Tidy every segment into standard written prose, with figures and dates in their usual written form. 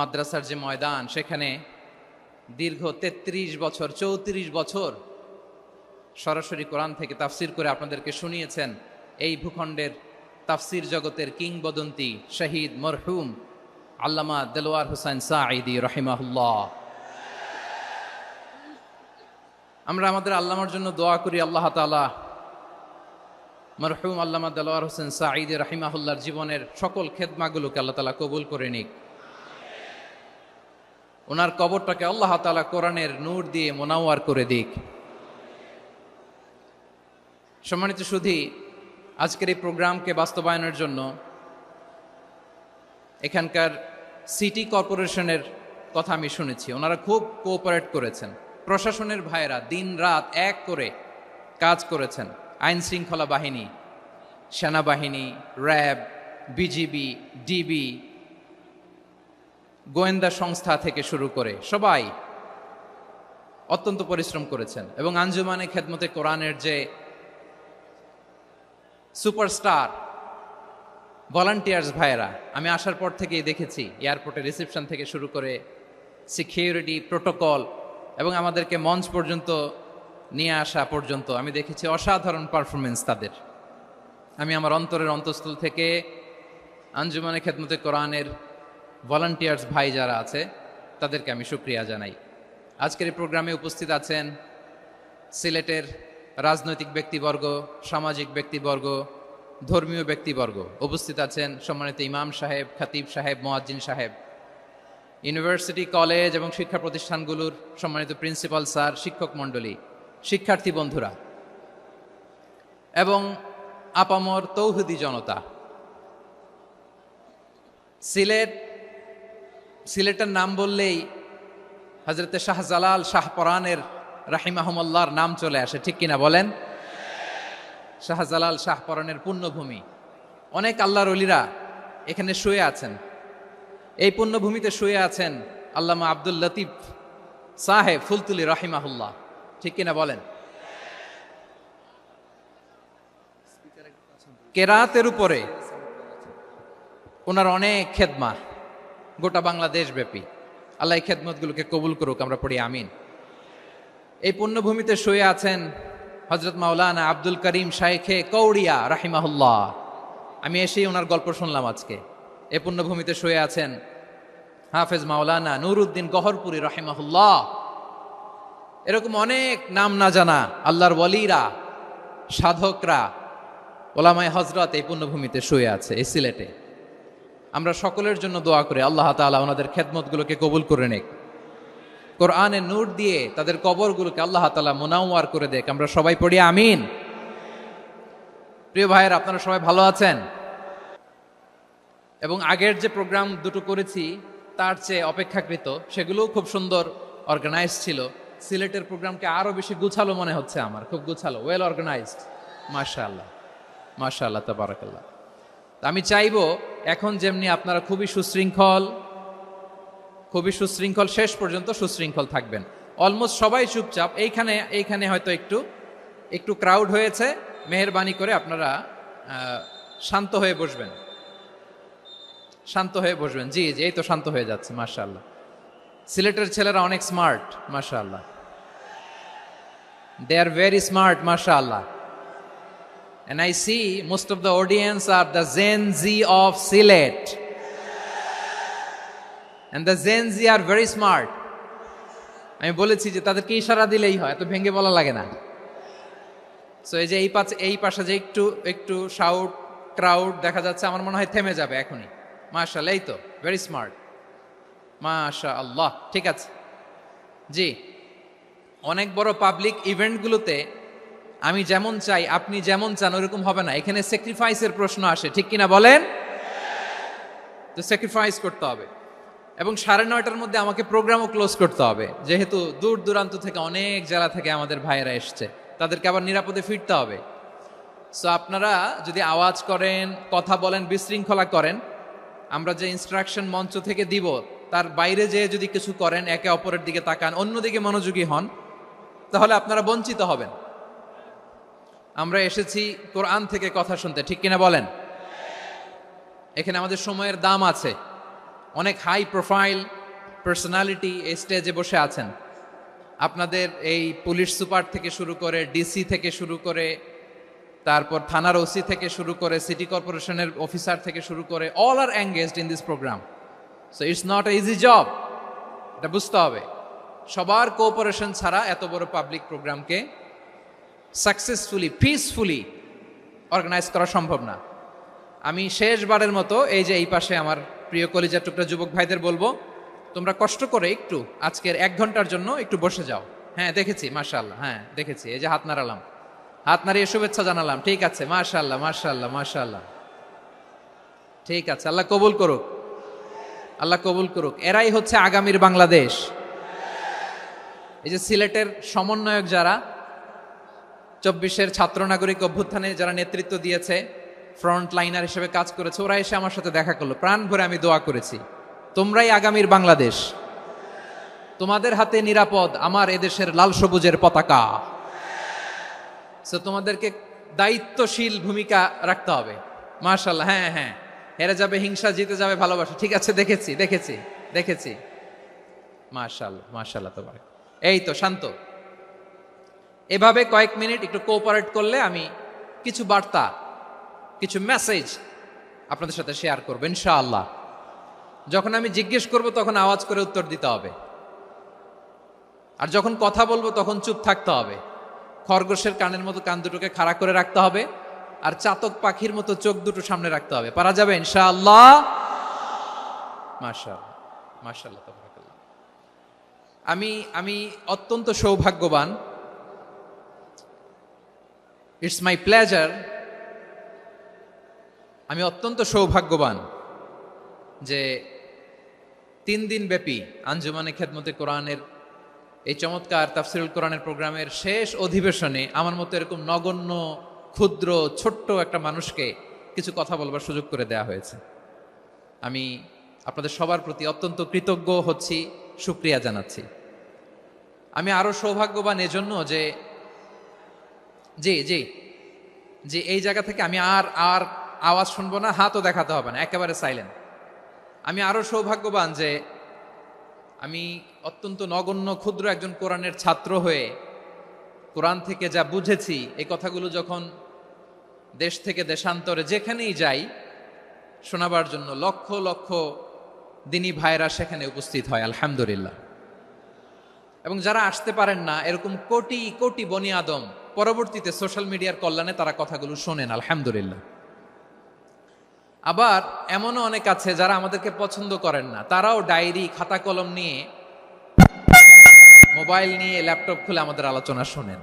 মাদ্রাসার যে ময়দান, সেখানে দীর্ঘ 33 বছর 34 বছর সরাসরি কোরআন থেকে তাফসির করে আপনাদেরকে শুনিয়েছেন এই ভূখণ্ডের তাফসির জগতের কিংবদন্তি শহীদ মরহুম আল্লামা দেলোয়ার হোসেন সাঈদী রাহিমাহুল্লাহ। আমরা আমাদের আল্লামার জন্য দোয়া করি, আল্লাহ তাআলা মরহুম আল্লামা দেলোয়ার হোসেন সাঈদী রাহিমাহুল্লাহর জীবনের সকল খেদমাগুলোকে আল্লাহ তাআলা কবুল করে নিক। ওনার কবরটাকে আল্লাহ তাআলা কোরআনের নূর দিয়ে মোনাওয়ার করে দিক। সম্মানিত সুধী, আজকের এই প্রোগ্রামকে বাস্তবায়নের জন্য এখানকার সিটি কর্পোরেশনের কথা আমি শুনেছি, ওনারা খুব কোঅপারেট করেছেন। প্রশাসনের ভাইয়েরা দিন রাত এক করে কাজ করেছেন। আইন শৃঙ্খলা বাহিনী, সেনাবাহিনী, র্যাব, বিজিবি, ডিবি, গোয়েন্দা সংস্থা থেকে শুরু করে সবাই অত্যন্ত পরিশ্রম করেছেন। এবং আঞ্জুমানে খেদমতে কোরআনের যে সুপারস্টার ভলান্টিয়ার্স ভাইয়েরা, আমি আসার পর থেকেই দেখেছি এয়ারপোর্টে রিসেপশন থেকে শুরু করে সিকিউরিটি প্রোটোকল এবং আমাদেরকে মঞ্চ পর্যন্ত নিয়ে আসা পর্যন্ত আমি দেখেছি অসাধারণ পারফরমেন্স তাদের। আমি আমার অন্তরের অন্তঃস্থল থেকে আঞ্জুমানে খেদমতে কোরআনের ভলান্টিয়ার্স ভাই যারা আছে তাদেরকে আমি শুকরিয়া জানাই। আজকের এই প্রোগ্রামে উপস্থিত আছেন সিলেটের রাজনৈতিক ব্যক্তিবর্গ, সামাজিক ব্যক্তিবর্গ, ধর্মীয় ব্যক্তিবর্গ। উপস্থিত আছেন সম্মানিত ইমাম সাহেব, খতিব সাহেব, মুয়াজ্জিন সাহেব, ইউনিভার্সিটি, কলেজ এবং শিক্ষা প্রতিষ্ঠানগুলোর সম্মানিত প্রিন্সিপাল স্যার, শিক্ষক মণ্ডলী, শিক্ষার্থী বন্ধুরা এবং আপামর তৌহিদি জনতা। সিলেটের নাম বললেই হযরতে শাহজালাল শাহপরানের রাহিমাহুমুল্লাহর নাম চলে আসে, ঠিক কিনা বলেন? শাহজালাল শাহপরানের পুণ্যভূমি। অনেক আল্লাহর ওলিরা এখানে শুয়ে আছেন। এই পুণ্যভূমিতে শুয়ে আছেন আল্লামা আব্দুল লতিফ সাহেব ফুলতুলি রাহিমাহুল্লাহ, ঠিক কিনা বলেন? কেরাতের উপরে ওনার অনেক খেদমা গোটা বাংলাদেশ ব্যাপী। আল্লাহ এই খেদমতগুলোকে কবুল করুক, আমরা পড়ি আমিন। এই পুণ্যভূমিতে শুয়ে আছেন হযরত মাওলানা আব্দুল করিম শাইখে কৌড়িয়া রাহিমাহুল্লাহ। আমি এসেই ওনার গল্প শুনলাম আজকে। এই পুণ্যভূমিতে শুয়ে আছেন হাফেজ মাওলানা নুরউদ্দিন গহরপুরি রাহিমাহুল্লাহ। এরকম অনেক নাম না জানা আল্লাহর ওয়ালিরা, সাধকরা, ওলামায়ে হযরত এই পুণ্যভূমিতে শুয়ে আছে এই সিলেটে। আমরা সকলের জন্য দোয়া করি আল্লাহ তাআলা ওনাদের খেদমতগুলোকে কবুল করে নেক, কোরআনের নূর দিয়ে তাদের কবরগুলোকে আল্লাহ তাআলা মুনাওয়ার করে দেখ। আমরা সবাই পড়ি আমিন। প্রিয় ভাইয়ের, আপনারা সবাই ভালো আছেন? এবং আগের যে প্রোগ্রাম দুটো করেছি তার চেয়ে অপেক্ষাকৃত সেগুলোও খুব সুন্দর অর্গানাইজ ছিল। সিলেটের প্রোগ্রামকে আরো বেশি গুছালো মনে হচ্ছে আমার, খুব গুছালো, ওয়েল অর্গানাইজড। মাশাআল্লাহ, মাশাআল্লাহ, তাবারাকাল্লাহ। আমি চাইবো এখন যেমনি আপনারা খুবই সুশৃঙ্খল শেষ পর্যন্ত সুশৃঙ্খল থাকবেন। অলমোস্ট সবাই চুপচাপ, এইখানে হয়তো একটু ক্রাউড হয়েছে, মেহেরবানি করে আপনারা শান্ত হয়ে বসবেন, শান্ত হয়ে বসবেন। জি জি, এই তো শান্ত হয়ে যাচ্ছে। মাশাআল্লাহ, সিলেটের ছেলেরা অনেক স্মার্ট, মাশাআল্লাহ, দে আর ভেরি স্মার্ট, মাশাআল্লাহ। And I see most of the audience are the Gen Z of Sylhet. And the Gen Z are very smart. আমি বলেছি যে তাদেরকে ইশারা দিলেই হয়, এত ভেঙে বলা লাগে না। সো এই যে এই পাশে যে একটু শাউট ক্রাউড দেখা যাচ্ছে, আমার মনে হয় থেমে যাবে এখনই। মাশাআল্লাহ, এই তো ভেরি স্মার্ট, মাশাআল্লাহ। ঠিক আছে জি, অনেক বড় পাবলিক ইভেন্টগুলোতে আমি যেমন চাই আপনি যেমন চান ওরকম হবে না, এখানে স্যাক্রিফাইসের প্রশ্ন আসে, ঠিক কিনা বলেন? তো স্যাক্রিফাইস করতে হবে এবং 9:30টার মধ্যে আমাকে প্রোগ্রামও ক্লোজ করতে হবে, যেহেতু দূর দূরান্ত থেকে অনেক জেলা থেকে আমাদের ভাইয়েরা এসছে, তাদেরকে আবার নিরাপদে ফিরতে হবে। সো আপনারা যদি আওয়াজ করেন, কথা বলেন, বিশৃঙ্খলা করেন, আমরা যে ইনস্ট্রাকশন মঞ্চ থেকে দিব তার বাইরে যেয়ে যদি কিছু করেন, একে অপরের দিকে তাকান, অন্যদিকে মনোযোগী হন, তাহলে আপনারা বঞ্চিত হবেন। আমরা এসেছি কোরআন থেকে কথা শুনতে, ঠিক কিনা বলেন? এখানে আমাদের সময়ের দাম আছে। অনেক হাই প্রোফাইল পার্সোনালিটি এই স্টেজে বসে আছেন। আপনাদের এই পুলিশ সুপার থেকে শুরু করে, ডিসি থেকে শুরু করে, তারপর থানার ওসি থেকে শুরু করে, সিটি কর্পোরেশনের অফিসার থেকে শুরু করে, all are engaged in this programme. So it's not a easy job, এটা বুঝতে হবে। সবার কোঅপারেশন ছাড়া এত বড় পাবলিক প্রোগ্রামকে সাকসেসফুলি, পিসফুলি অর্গানাইজ করা সম্ভব না। আমি শেষবারের মতো এই যে এই পাশে আমার প্রিয় কলিজার টুকরা যুবক ভাইদের বলবো, তোমরা কষ্ট করে একটু আজকের 1 ঘন্টার জন্য একটু বসে যাও। হ্যাঁ দেখেছি, মাশাআল্লাহ, হ্যাঁ দেখেছি, এই যে হাত নাড়ালাম, হাত নাড়িয়ে শুভেচ্ছা জানালাম, ঠিক আছে, মাশাআল্লাহ মাশাআল্লাহ মাশাআল্লাহ, ঠিক আছে, আল্লাহ কবুল করুক, আল্লাহ কবুল করুক। এরাই হচ্ছে আগামীর বাংলাদেশ। এই যে সিলেটের সমন্বয়ক যারা 24-এর ছাত্র নাগরিক অভ্যুত্থানে যারা নেতৃত্ব দিয়েছে, ফ্রন্ট লাইনার হিসেবে কাজ করেছে, ওরা এসে আমার সাথে দেখা করলো, প্রাণ ভরে আমি দোয়া করেছি, তোমরাই আগামীর বাংলাদেশ, তোমাদের হাতে নিরাপদ আমার এদেশের লাল সবুজের পতাকা। সো তোমাদেরকে দায়িত্বশীল ভূমিকা রাখতে হবে। মাশাআল্লাহ, হ্যাঁ হ্যাঁ, হেরে যাবে হিংসা, জিতে যাবে ভালোবাসা, ঠিক আছে, দেখেছি দেখেছি দেখেছি, মাশাআল্লাহ মাশাআল্লাহ। তোমার এই তো শান্ত, এভাবে কয়েক মিনিট একটু কোঅপারেট করলে আমি কিছু বার্তা, কিছু মেসেজ আপনাদের সাথে শেয়ার করবো ইনশাআল্লাহ। যখন আমি জিজ্ঞেস করব তখন আওয়াজ করে উত্তর দিতে হবে, আর যখন কথা বলবো তখন চুপ থাকতে হবে। খরগোশের কানের মতো কান দুটোকে খাড়া করে রাখতে হবে, আর চাতক পাখির মতো চোখ দুটো সামনে রাখতে হবে। পারা যাবে ইনশাআল্লাহ? মাশাআল্লাহ মাশাআল্লাহ তাবারাকাল্লাহ। আমি অত্যন্ত সৌভাগ্যবান, ইটস মাই প্লেজার, আমি অত্যন্ত সৌভাগ্যবান যে 3 দিন ব্যাপী আঞ্জুমানে খেদমতে কোরআনের এই চমৎকার তাফসিরুল কোরআনের প্রোগ্রামের শেষ অধিবেশনে আমার মতো এরকম নগণ্য, ক্ষুদ্র, ছোট্ট একটা মানুষকে কিছু কথা বলবার সুযোগ করে দেয়া হয়েছে। আমি আপনাদের সবার প্রতি অত্যন্ত কৃতজ্ঞ হচ্ছি, শুকরিয়া জানাচ্ছি। আমি আরো সৌভাগ্যবান এজন্য যে জি জি জি এই জায়গা থেকে আমি আর আওয়াজ শুনবো না, হাতও দেখাতে হবে না, একেবারে সাইলেন্ট। আমি আরো সৌভাগ্যবান যে আমি অত্যন্ত নগণ্য, ক্ষুদ্র একজন কোরআনের ছাত্র হয়ে কোরআন থেকে যা বুঝেছি, এই কথাগুলো যখন দেশ থেকে দেশান্তরে যেখানেই যাই শোনাবার জন্য লক্ষ লক্ষ দিনী ভাইরা সেখানে উপস্থিত হয়, আলহামদুলিল্লাহ। এবং যারা আসতে পারেন না, এরকম কোটি কোটি বনি আদম পরবর্তীতে সোশ্যাল মিডিয়ার কল্যাণে তারা কথাগুলো শোনেন, আলহামদুলিল্লাহ। আবার এমনও অনেক আছে যারা আমাদেরকে পছন্দ করেন না, তারাও ডায়েরি, খাতা কলম নিয়ে, মোবাইল নিয়ে, ল্যাপটপ খুলে আমাদের আলোচনা শোনেন।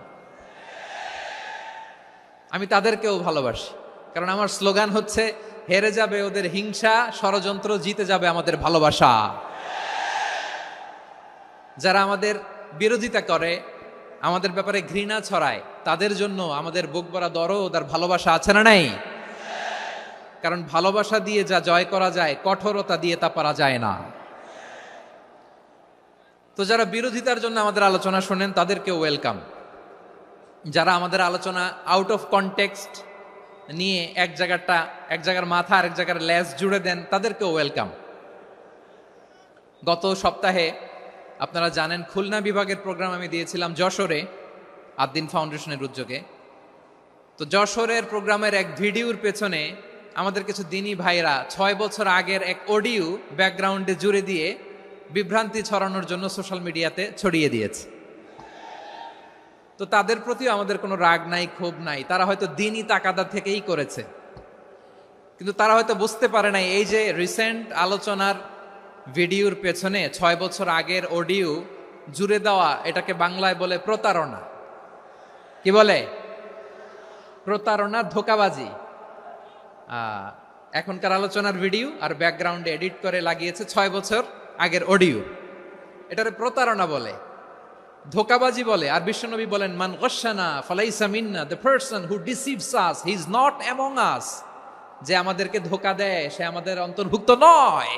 আমি তাদেরকেও ভালোবাসি, কারণ আমার স্লোগান হচ্ছে, হেরে যাবে ওদের হিংসা, ষড়যন্ত্র, জিতে যাবে আমাদের ভালোবাসা। যারা আমাদের বিরোধিতা করে, আমাদের ব্যাপারে ঘৃণা ছড়ায়, তাদের জন্য আমাদের বুক ভরা দরদ আর ভালোবাসা আছে না নাই? কারণ ভালোবাসা দিয়ে যা জয় করা যায়, কঠোরতা দিয়ে তা পারা যায় না। তো যারা বিরোধিতার জন্য আমাদের আলোচনা শোনেন তাদেরকে ওয়েলকাম। যারা আমাদের আলোচনা আউট অফ কনটেক্সট নিয়ে এক জায়গার মাথা আর এক জায়গার লেজ জুড়ে দেন, তাদেরকেও ওয়েলকাম। গত সপ্তাহে আপনারা জানেন খুলনা বিভাগের প্রোগ্রাম আমি দিয়েছিলাম যশোরে, আদ্দিন ফাউন্ডেশনের উদ্যোগে। তো যশোরের প্রোগ্রামের এক ভিডিওর পেছনে আমাদের কিছু দিনী ভাইরা 6 বছর আগের এক অডিও ব্যাকগ্রাউন্ডে জুড়ে দিয়ে বিভ্রান্তি ছড়ানোর জন্য সোশ্যাল মিডিয়াতে ছড়িয়ে দিয়েছে। তো তাদের প্রতিও আমাদের কোনো রাগ নাই, ক্ষোভ নাই, তারা হয়তো দিনই তাকাদা থেকেই করেছে, কিন্তু তারা হয়তো বুঝতে পারে নাই এই যে রিসেন্ট আলোচনার ভিডিওর পেছনে 6 বছর আগের অডিও জুড়ে দেওয়া, এটাকে বাংলায় বলে প্রতারণা। কি বলে? প্রতারণা, ধোঁকাবাজি। এখনকার আলোচনার ভিডিও আর ব্যাকগ্রাউন্ডে এডিট করে লাগিয়েছে 6 বছর আগের অডিও, এটারে প্রতারণা বলে, ধোঁকাবাজি বলে। আর বিশ্বনবী বলেন, মান গশানা ফালাইসা মিন্না, the person who deceives us he is not among us. যে আমাদেরকে ধোঁকা দেয় সে আমাদের অন্তর্ভুক্ত নয়।